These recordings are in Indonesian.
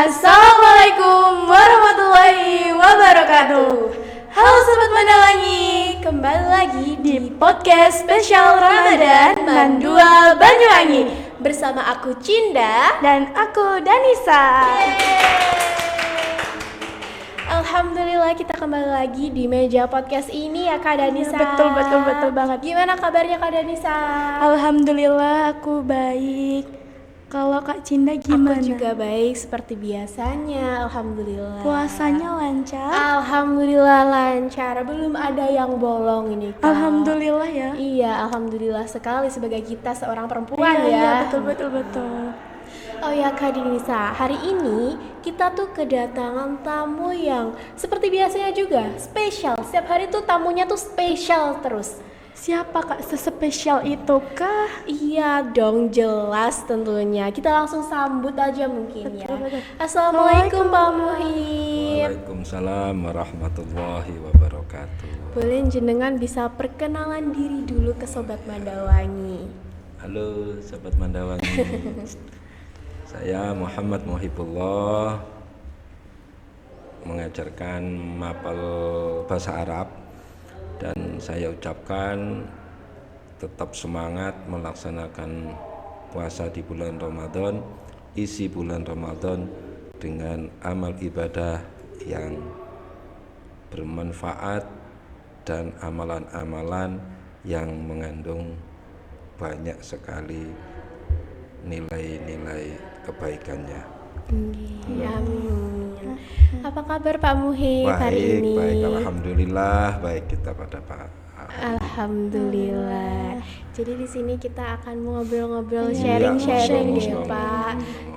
Assalamualaikum warahmatullahi wabarakatuh. Halo Sobat Mandawangi, kembali lagi di podcast spesial Ramadan Mandua Banyuwangi bersama aku Cinda dan aku Danisa. Alhamdulillah kita kembali lagi di meja podcast ini ya Kak Danisa. Betul banget. Gimana kabarnya Kak Danisa? Alhamdulillah aku baik. Kalau Kak Cinda gimana? Aku juga baik seperti biasanya, alhamdulillah. Puasanya lancar? Alhamdulillah lancar, belum ada yang bolong ini Kak. Alhamdulillah ya. Iya, alhamdulillah sekali sebagai kita seorang perempuan Iya, ya. betul. Oh ya Kak Dinisa, hari ini kita tuh kedatangan tamu yang seperti biasanya juga spesial. Setiap hari tuh tamunya tuh spesial terus. Siapa Kak sespesial itu kah? Iya dong, jelas tentunya. Kita langsung sambut aja mungkin ya. Betul. Assalamualaikum Pak Muhib. Waalaikumsalam warahmatullahi wabarakatuh. Boleh jenengan bisa perkenalan diri dulu ke Sobat Mandawangi. Halo Sobat Mandawangi. Saya Muhammad Muhibullah, mengajarkan mapel bahasa Arab, dan saya ucapkan tetap semangat melaksanakan puasa di bulan Ramadan, isi bulan Ramadan dengan amal ibadah yang bermanfaat dan amalan-amalan yang mengandung banyak sekali nilai-nilai kebaikannya. Amin. Apa kabar Pak Muhib hari ini? Baik, alhamdulillah, baik kita pada Pak. Alhamdulillah. Jadi di sini kita akan ngobrol-ngobrol, Iya, sharing-sharing ya ngobrol-ngobrol. Pak.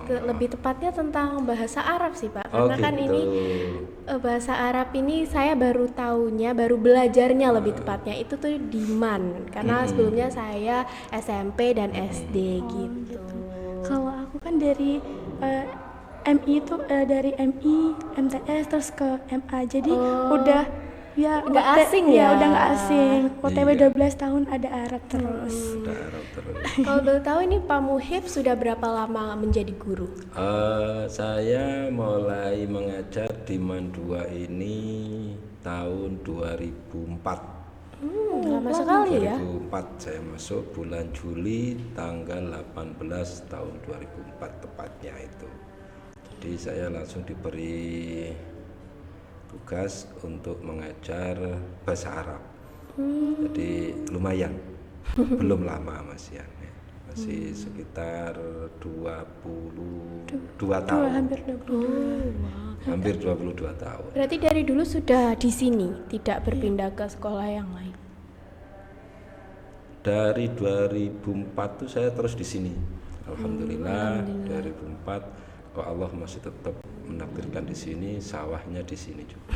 Lebih tepatnya tentang bahasa Arab sih Pak. Karena kan gitu. ini bahasa Arab ini saya baru tahunya, baru belajarnya lebih tepatnya itu tuh di MAN. Karena sebelumnya saya SMP dan SD gitu. Kalau aku kan dari MI itu dari MI, MTS terus ke MA. Jadi udah ya Nggak asing ya? Udah nggak asing. OTW Iya. 12 tahun ada Arab terus. Udah Arab terus. Kalau boleh tahu ini Pak Muhib sudah berapa lama menjadi guru? Saya mulai mengajar di MAN 2 ini tahun 2004. Lama sekali ya. 2004 saya masuk bulan Juli tanggal 18 tahun 2004 tepatnya itu. Jadi saya langsung diberi tugas untuk mengajar bahasa Arab. Jadi lumayan, belum lama masih masih sekitar 22 tahun. Hampir 20. Hampir 22 tahun. Berarti dari dulu sudah di sini, tidak berpindah ke sekolah yang lain. Dari 2004 tuh saya terus di sini. Alhamdulillah, 2004 kok Allah masih tetap menakdirkan di sini, sawahnya di sini juga.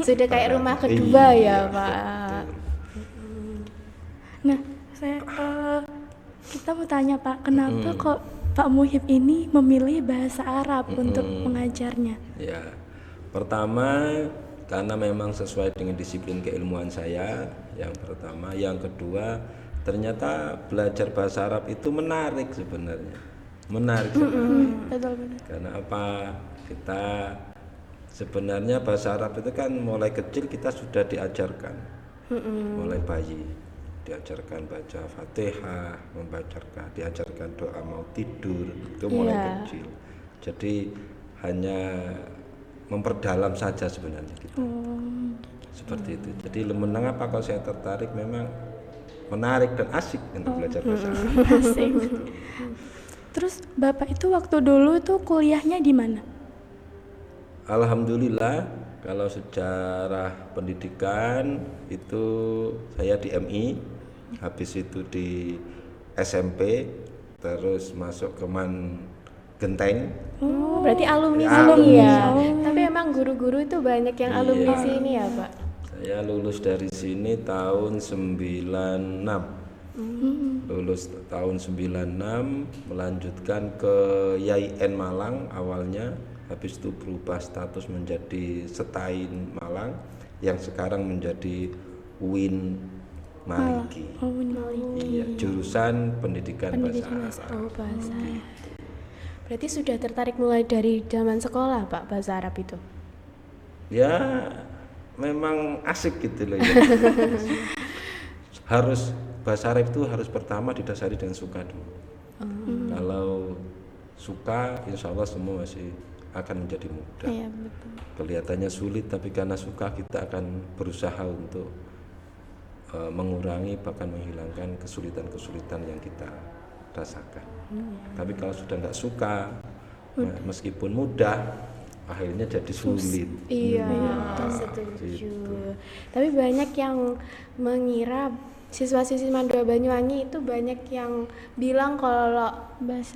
Sudah kayak rumah kedua ya, Iya, Pak. betul. Nah, kita mau tanya Pak, kenapa kok Pak Muhib ini memilih bahasa Arab untuk mengajarnya? Ya, pertama karena memang sesuai dengan disiplin keilmuan saya, yang pertama. Yang kedua, ternyata belajar bahasa Arab itu menarik sebenarnya. Menarik sekali. Betul. Karena apa? Kita sebenarnya bahasa Arab itu kan mulai kecil kita sudah diajarkan, mulai bayi diajarkan baca Fatihah, diajarkan doa mau tidur, itu mulai kecil. Jadi hanya memperdalam saja sebenarnya kita. Seperti itu. Jadi mengapa kalau saya tertarik, memang menarik dan asik untuk belajar bahasa Arab. Asik. Terus Bapak itu waktu dulu tuh kuliahnya di mana? Alhamdulillah, kalau sejarah pendidikan itu saya di MI, habis itu di SMP, terus masuk ke MAN Genteng. Berarti alumni Ya, sini alumni ya. sini. Tapi emang guru-guru itu banyak yang alumni Iya. sini ya, Pak. Saya lulus dari sini tahun 96. Lulus tahun 96, melanjutkan ke YIN Malang awalnya, habis itu berubah status menjadi Setain Malang, yang sekarang menjadi UIN Maliki. Oh, Maliki. Iya, jurusan pendidikan bahasa Arab. Oh, bahasa. Berarti sudah tertarik mulai dari zaman sekolah Pak bahasa Arab itu? Ya memang asik gitu loh ya. Harus bahasa Arab itu harus pertama didasari dengan suka dulu. Kalau suka, insya Allah semua masih akan menjadi mudah. Iya, betul. Kelihatannya sulit, tapi karena suka kita akan berusaha untuk mengurangi bahkan menghilangkan kesulitan-kesulitan yang kita rasakan. Tapi kalau sudah nggak suka, meskipun mudah, akhirnya jadi sulit. Iya, setuju. Tapi banyak yang mengira siswa-siswi Mandua Banyuwangi itu banyak yang bilang kalau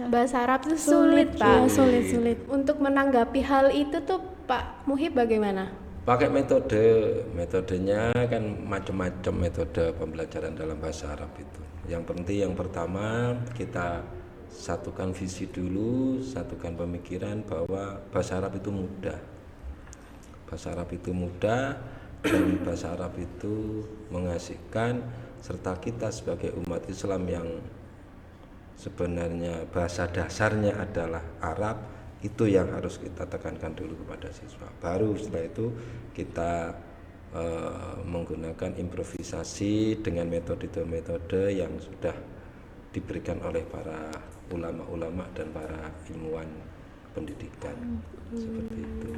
bahasa Arab itu sulit, Pak. Sulit. Untuk menanggapi hal itu tuh Pak Muhib bagaimana? Pakai metodenya kan macam-macam metode pembelajaran dalam bahasa Arab itu. Yang penting yang pertama kita satukan visi dulu, satukan pemikiran bahwa bahasa Arab itu mudah. Bahasa Arab itu mudah dan bahasa Arab itu mengasihkan, serta kita sebagai umat Islam yang sebenarnya bahasa dasarnya adalah Arab, itu yang harus kita tekankan dulu kepada siswa. Baru setelah itu kita menggunakan improvisasi dengan metode-metode yang sudah diberikan oleh para ulama-ulama dan para ilmuwan pendidikan. Seperti itu.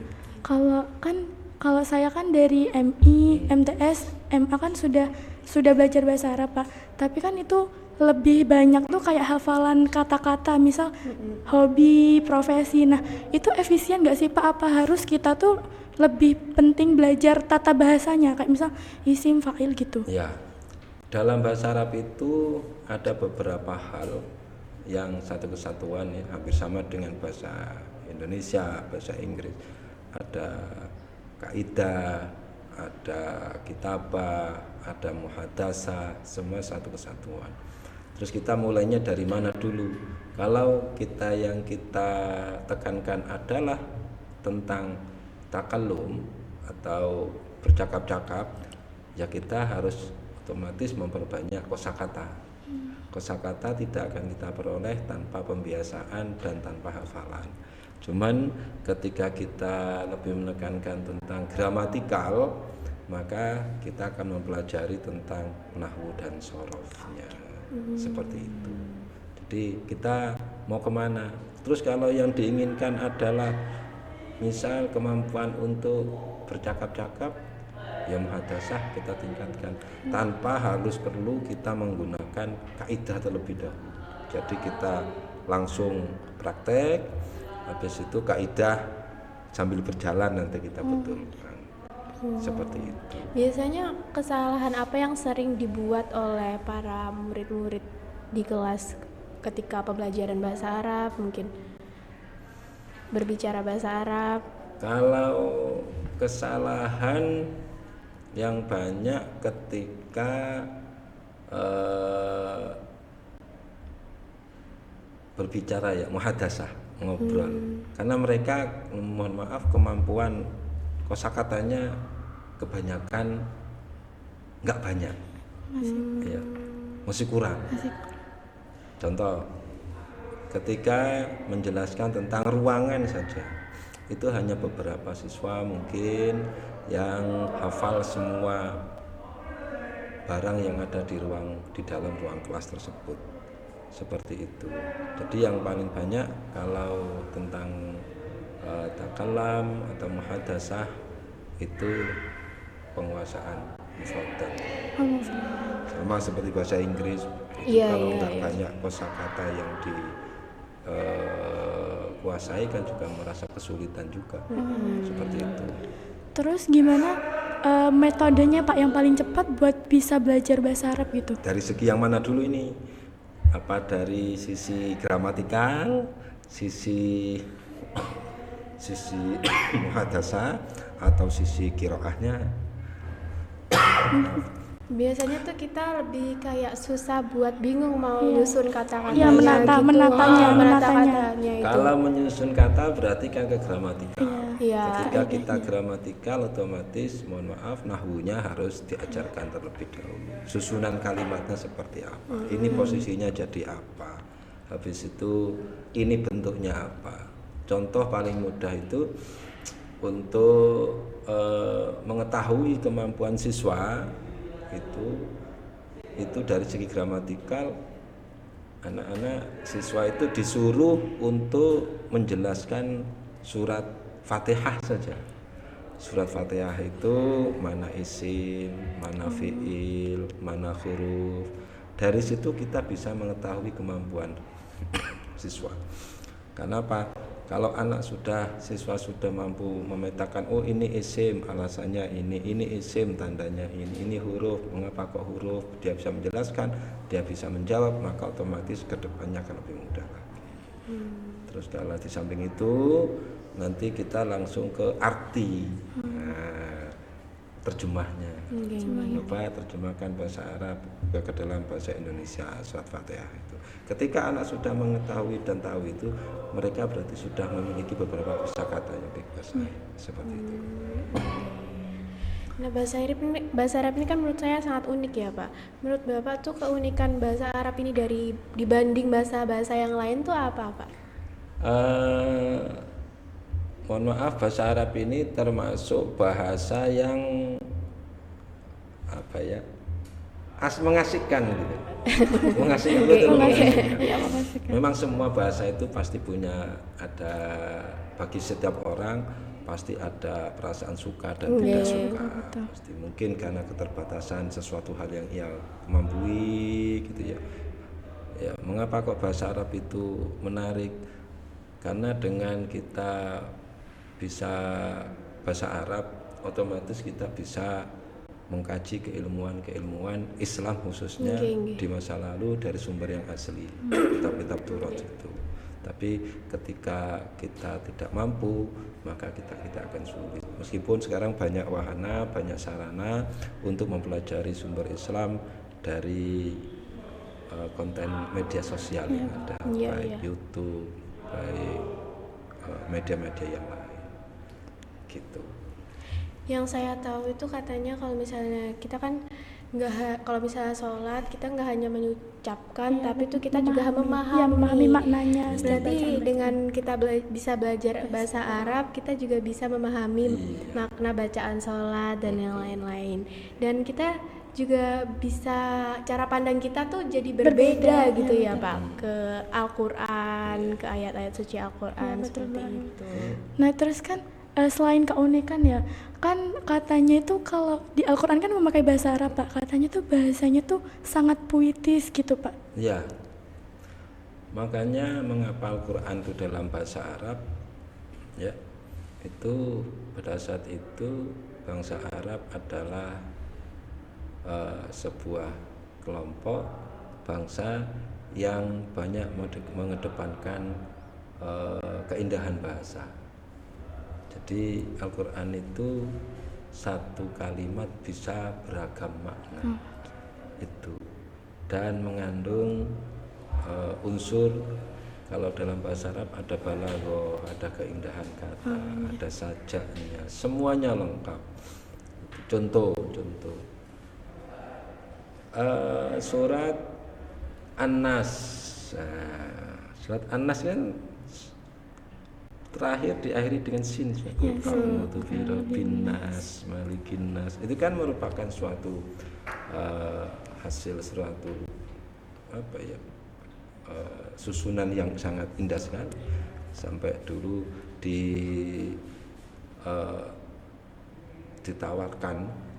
Kalau saya kan dari MI, MTS, MA kan sudah belajar bahasa Arab, Pak. Tapi kan itu lebih banyak tuh kayak hafalan kata-kata, misal hobi, profesi. Nah, itu efisien nggak sih Pak? Apa harus kita tuh lebih penting belajar tata bahasanya, kayak misal isim, fa'il gitu? Ya, dalam bahasa Arab itu ada beberapa hal yang satu kesatuan ya, hampir sama dengan bahasa Indonesia, bahasa Inggris. Ada kaidah, ada kitabah, ada muhadasah, semua satu kesatuan. Terus kita mulainya dari mana dulu? Kalau yang kita tekankan adalah tentang takallum atau bercakap-cakap, ya kita harus otomatis memperbanyak kosakata. Kosakata tidak akan kita peroleh tanpa pembiasaan dan tanpa hafalan. Cuman ketika kita lebih menekankan tentang gramatikal, maka kita akan mempelajari tentang nahwu dan sorofnya. Seperti itu. Jadi kita mau kemana? Terus kalau yang diinginkan adalah misal kemampuan untuk bercakap-cakap, ya muhadasah kita tingkatkan tanpa harus perlu kita menggunakan kaidah terlebih dahulu. Jadi kita langsung praktek, habis itu kaidah sambil berjalan nanti kita betulkan. Seperti itu. Biasanya kesalahan apa yang sering dibuat oleh para murid-murid di kelas ketika pembelajaran bahasa Arab, mungkin berbicara bahasa Arab? Kalau kesalahan yang banyak ketika berbicara ya muhadasah, ngobrol. Karena mereka mohon maaf kemampuan kosakatanya kebanyakan nggak banyak, masih kurang. Contoh, ketika menjelaskan tentang ruangan saja, itu hanya beberapa siswa mungkin yang hafal semua barang yang ada di dalam ruang kelas tersebut. Seperti itu. Jadi yang paling banyak kalau tentang takalam atau muhadasah itu penguasaan mufradat. Sama seperti bahasa Inggris itu kalau nggak banyak kosakata yang dikuasai kan juga merasa kesulitan juga. Seperti itu. Terus gimana metodenya Pak yang paling cepat buat bisa belajar bahasa Arab gitu? Dari segi yang mana dulu ini? Apa dari sisi gramatikal, sisi muhadasah, atau sisi qiraahnya? Biasanya tuh kita lebih kayak susah buat bingung mau nyusun kata-katanya. Iya, menatanya itu. Kalau menyusun kata berarti kan ke gramatikal. Iya. Ketika kita gramatikal otomatis mohon maaf nahwunya harus diajarkan terlebih dahulu. Susunan kalimatnya seperti apa? Ini posisinya jadi apa? habis itu ini bentuknya apa. Contoh paling mudah itu untuk mengetahui kemampuan siswa itu dari segi gramatikal, anak-anak siswa itu disuruh untuk menjelaskan surat Fatihah saja. Surat Fatihah itu mana isim, mana fiil, mana huruf. Dari situ kita bisa mengetahui kemampuan siswa. Karena apa? Kalau siswa sudah mampu memetakan, oh ini isim alasannya ini isim tandanya ini huruf, mengapa kok huruf, dia bisa menjelaskan, dia bisa menjawab, maka otomatis kedepannya akan lebih mudah lagi. Terus kalau di samping itu nanti kita langsung ke arti, terjemahnya. Coba terjemahkan bahasa Arab ke dalam bahasa Indonesia surat Fatihah itu. Ketika anak sudah mengetahui dan tahu itu, mereka berarti sudah memiliki beberapa kosakata yang dikuasai seperti itu. Nah, bahasa Arab ini kan menurut saya sangat unik ya, Pak. Menurut Bapak tuh keunikan bahasa Arab ini dibanding bahasa-bahasa yang lain tuh apa, Pak? Mohon maaf, bahasa Arab ini termasuk bahasa yang mengasihkan gitu. Mengasihkan betul. Memang semua bahasa itu pasti punya bagi setiap orang pasti ada perasaan suka dan tidak suka. Pasti mungkin karena keterbatasan sesuatu hal yang ia mampu gitu ya. Ya, mengapa kok bahasa Arab itu menarik? Karena dengan kita bisa bahasa Arab, otomatis kita bisa mengkaji keilmuan Islam khususnya di masa lalu dari sumber yang asli, kitab-kitab Taurat itu. Tapi ketika kita tidak mampu, maka kita akan sulit. Meskipun sekarang banyak wahana, banyak sarana untuk mempelajari sumber Islam dari konten media sosial yang ada, baik YouTube, baik media-media yang lain, gitu. Yang saya tahu itu katanya kalau misalnya kita kan kalau misalnya sholat kita nggak hanya mengucapkan, tapi itu kita juga memahami maknanya. Berarti dengan kita bisa belajar bahasa Arab, kita juga bisa memahami makna bacaan sholat dan yang lain-lain. Dan kita juga bisa, cara pandang kita tuh jadi berbeda gitu ya Pak, ke Al-Quran, ke ayat-ayat suci Al-Quran, seperti itu. Nah terus kan selain keunikan ya, kan katanya itu kalau di Al-Quran kan memakai bahasa Arab Pak, katanya tuh bahasanya tuh sangat puitis gitu Pak. Ya, makanya mengapa Al-Quran itu dalam bahasa Arab, ya, itu pada saat itu bangsa Arab adalah sebuah kelompok bangsa yang banyak mengedepankan keindahan bahasa. Jadi Al-Quran itu satu kalimat bisa beragam makna itu, dan mengandung unsur, kalau dalam bahasa Arab ada balaghah, ada keindahan kata, ada sajaknya, semuanya lengkap. Contoh surat An-Nas. Surat An-Nas kan terakhir diakhiri dengan sin, Nas, Malikin Nas. Itu kan merupakan suatu hasil suatu susunan yang sangat indah sekali. Sampai dulu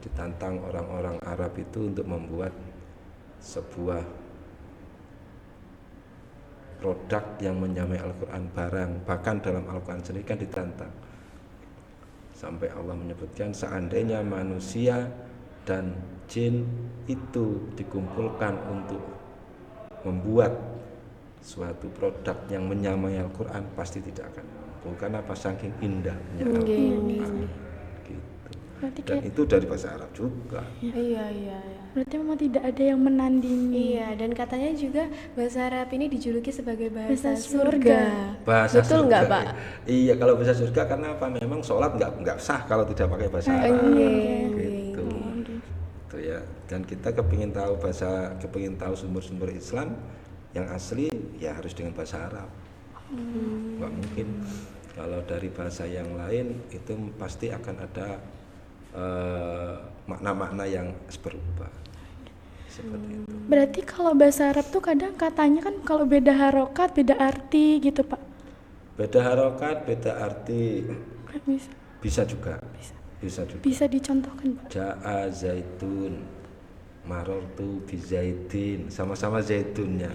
ditantang orang-orang Arab itu untuk membuat sebuah produk yang menyamai Al-Quran, bahkan dalam Al-Quran sendiri kan ditantang, sampai Allah menyebutkan seandainya manusia dan jin itu dikumpulkan untuk membuat suatu produk yang menyamai Al-Quran, pasti tidak akan mampu. Karena apa? Saking indahnya Al-Quran gitu. Dan itu dari bahasa Arab juga. Iya. Berarti memang tidak ada yang menandingi. Iya, dan katanya juga bahasa Arab ini dijuluki sebagai bahasa surga. Betul nggak Pak? Iya, kalau bahasa surga karena apa? Memang sholat nggak sah kalau tidak pakai bahasa Arab. Gitu. Itu ya. Dan kita kepingin tahu sumber-sumber Islam, yang asli ya harus dengan bahasa Arab. Nggak mungkin kalau dari bahasa yang lain itu pasti akan ada makna-makna yang berubah seperti itu. Berarti kalau bahasa Arab tuh kadang katanya kan kalau beda harokat, beda arti gitu Pak. Beda harokat, beda arti Kan bisa, bisa juga. Bisa juga. bisa dicontohkan Pak. Ja'a zaitun, marortu bi zaitin, sama-sama zaitunnya.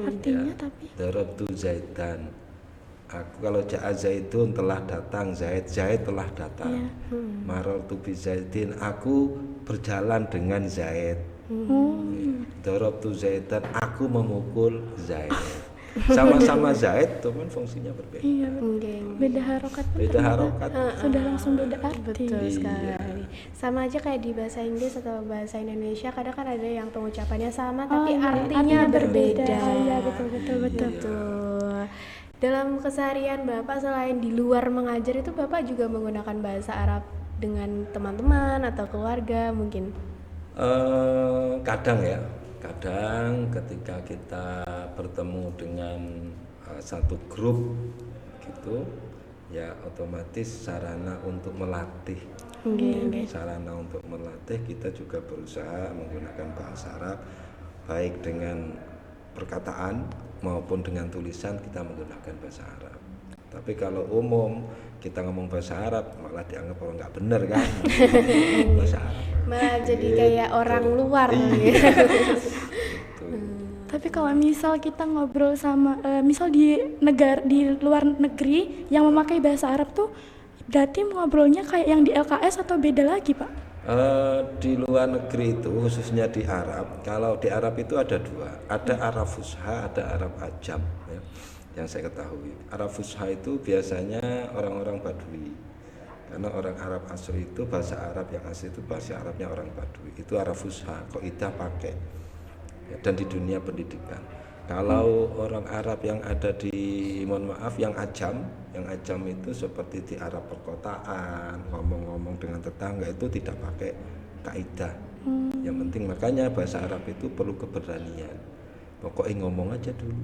Artinya Ya. tapi Darabtu zaitan. Aku kalau ja'a zaitun telah datang, Zaid telah datang. Marortu bi zaitin, aku berjalan dengan Zaid. Darabtu zaitan, aku memukul Zaid. Sama-sama Zaid, cuman fungsinya berbeda. iya Oke. beda harokat pun Beda ternyata harokat. sudah langsung beda arti. Betul Iya. sekali. Sama aja kayak di bahasa Inggris atau bahasa Indonesia, kadang kan ada yang pengucapannya sama tapi iya, artinya berbeda. Iya betul betul betul. Betul. Dalam keseharian Bapak selain di luar mengajar itu Bapak juga menggunakan bahasa Arab dengan teman-teman atau keluarga mungkin? Kadang ya, kadang ketika kita bertemu dengan satu grup gitu, ya otomatis sarana untuk melatih. Sarana untuk melatih kita juga berusaha menggunakan bahasa Arab, baik dengan perkataan maupun dengan tulisan kita menggunakan bahasa Arab. Tapi kalau umum kita ngomong bahasa Arab malah dianggap orang nggak bener kan? Bahasa Arab. Malah jadi kayak orang luar gitu. Gitu. Tapi kalau misal kita ngobrol sama misal di luar negeri yang memakai bahasa Arab tuh berarti ngobrolnya kayak yang di LKS atau beda lagi Pak? Di luar negeri itu khususnya di Arab, kalau di Arab itu ada dua, ada Arab Fusha, ada Arab Ajam ya, yang saya ketahui. Arab Fusha itu biasanya orang-orang Badui, karena orang Arab asli itu bahasa Arab yang asli itu bahasa Arabnya orang Badui, itu Arab Fusha, Qaidah pakai ya, dan di dunia pendidikan. Kalau orang Arab yang ada di, mohon maaf, yang Ajam itu seperti di Arab perkotaan, ngomong-ngomong dengan tetangga itu tidak pakai kaidah. Yang penting makanya bahasa Arab itu perlu keberanian. Pokoknya ngomong aja dulu.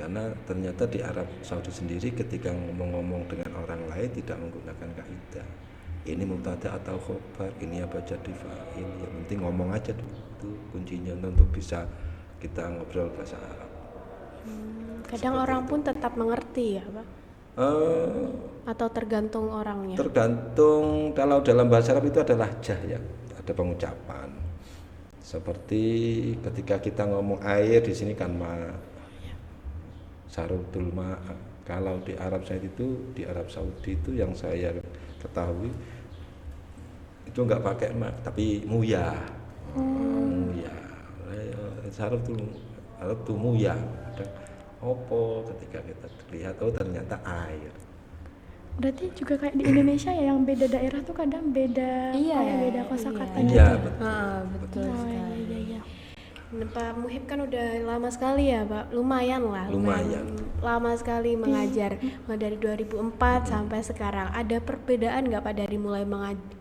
Karena ternyata di Arab Saudi sendiri ketika ngomong-ngomong dengan orang lain tidak menggunakan kaidah. Ini mubtada atau khobar, ini apa jadi fa'il. Yang penting ngomong aja dulu. Itu kuncinya untuk bisa kita ngobrol bahasa Arab. Kadang orang pun tetap mengerti ya Pak? Atau tergantung orangnya? Tergantung, kalau dalam bahasa Arab itu ada lahjah ya, ada pengucapan. Seperti ketika kita ngomong air di sini kan ma, sarutul ma. Kalau di Arab Saudi itu yang saya ketahui itu nggak pakai ma, tapi muya. Muya. Arab tuh muya. Ada opo ketika kita lihat oh ternyata air. Berarti juga kayak di Indonesia ya yang beda daerah tuh kadang beda Iya, kayak beda kosakata iya. gitu. Iya betul. Betul Oh, sekali. iya. Nah, Pak Muhib kan udah lama sekali ya Pak, lumayan lama sekali mengajar, mulai dari 2004 sampai sekarang. Ada perbedaan nggak Pak dari mulai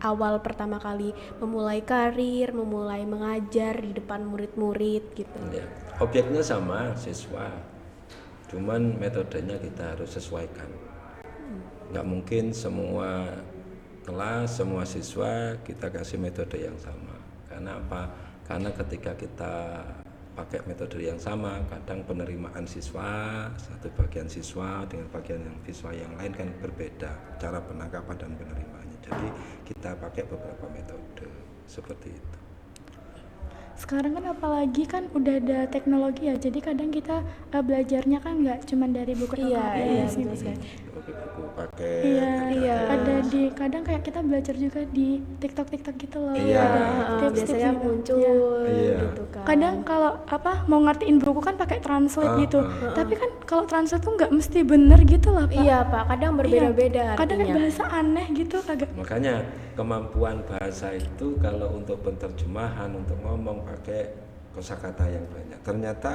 awal pertama kali memulai karir, memulai mengajar di depan murid-murid gitu? Ya, objeknya sama siswa, cuman metodenya kita harus sesuaikan. Nggak mungkin semua kelas, semua siswa kita kasih metode yang sama. Karena apa? Karena ketika kita pakai metode yang sama, kadang penerimaan siswa, satu bagian siswa dengan bagian yang siswa yang lain kan berbeda cara penangkapan dan penerimaannya. Jadi kita pakai beberapa metode seperti itu. Sekarang kan apalagi kan udah ada teknologi ya, jadi kadang kita belajarnya kan nggak cuma dari buku Iya, LKS betul gitu. sekali. Buku pakai Iya. Ada di kadang kayak kita belajar juga di TikTok gitu loh. Iya. Tips-tips Biasanya juga. muncul Iya. gitu kan. Kadang kalau mau ngertiin buku kan pakai translate gitu. Tapi kan kalau translate tuh nggak mesti bener gitu lah Pak. Iya Pak, kadang berbeda-beda Kadang kayak artinya. bahasa aneh gitu kagak. Makanya kemampuan bahasa itu kalau untuk penterjemahan, untuk ngomong pakai kosakata yang banyak. Ternyata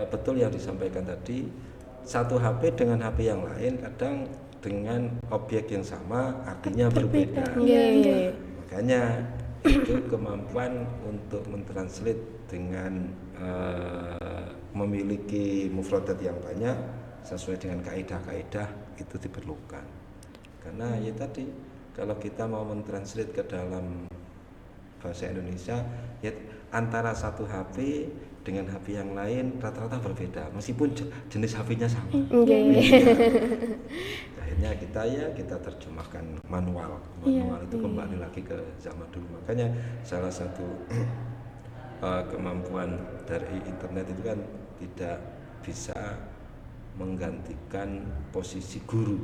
betul yang disampaikan tadi, satu HP dengan HP yang lain kadang dengan objek yang sama artinya berbeda. Iya. Makanya itu kemampuan untuk mentranslate dengan memiliki mufradat yang banyak sesuai dengan kaidah-kaidah itu diperlukan. Karena ya tadi kalau kita mau mentranslate ke dalam bahasa Indonesia, ya antara satu HP dengan HP yang lain rata-rata berbeda meskipun jenis HP-nya sama. Akhirnya kita terjemahkan manual itu kembali lagi ke zaman dulu. Makanya salah satu kemampuan dari internet itu kan tidak bisa menggantikan posisi guru.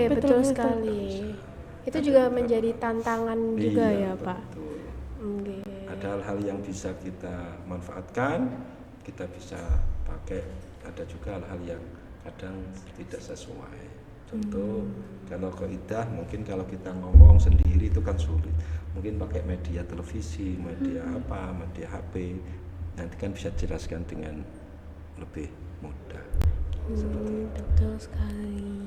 Betul sekali. Itu juga menjadi tantangan juga ya Pak. Betul. Ada hal-hal yang bisa kita manfaatkan, kita bisa pakai. Ada juga hal-hal yang kadang tidak sesuai. Contoh kalau kaidah mungkin kalau kita ngomong sendiri itu kan sulit. Mungkin pakai media televisi, media media HP, nanti kan bisa jelaskan dengan lebih mudah. Betul sekali.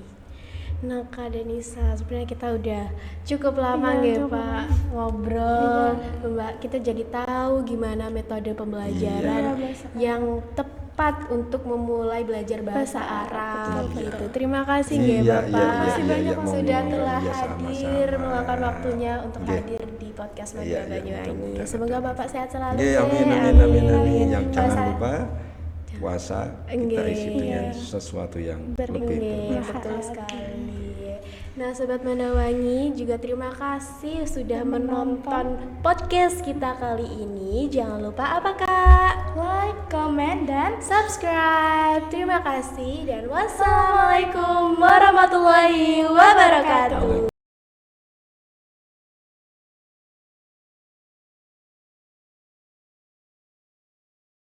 Nah Kak Denisa, sebenarnya kita udah cukup lama Pak ngobrol, Mbak. Kita jadi tahu gimana metode pembelajaran yang tepat untuk memulai belajar bahasa Arab gitu. Terima kasih Bapak sudah telah hadir, meluangkan waktunya untuk hadir di podcast Madura Banyuwangi. Semoga Bapak sehat selalu. Amin. Yang jangan lupa puasa kita isi dengan sesuatu yang lebih bermanfaat. Betul sekali. Nah Sobat Mandawangi juga terima kasih sudah menonton podcast kita kali ini. Jangan lupa apa Kak? Like, comment, dan Subscribe. Terima kasih dan wassalamualaikum warahmatullahi wabarakatuh.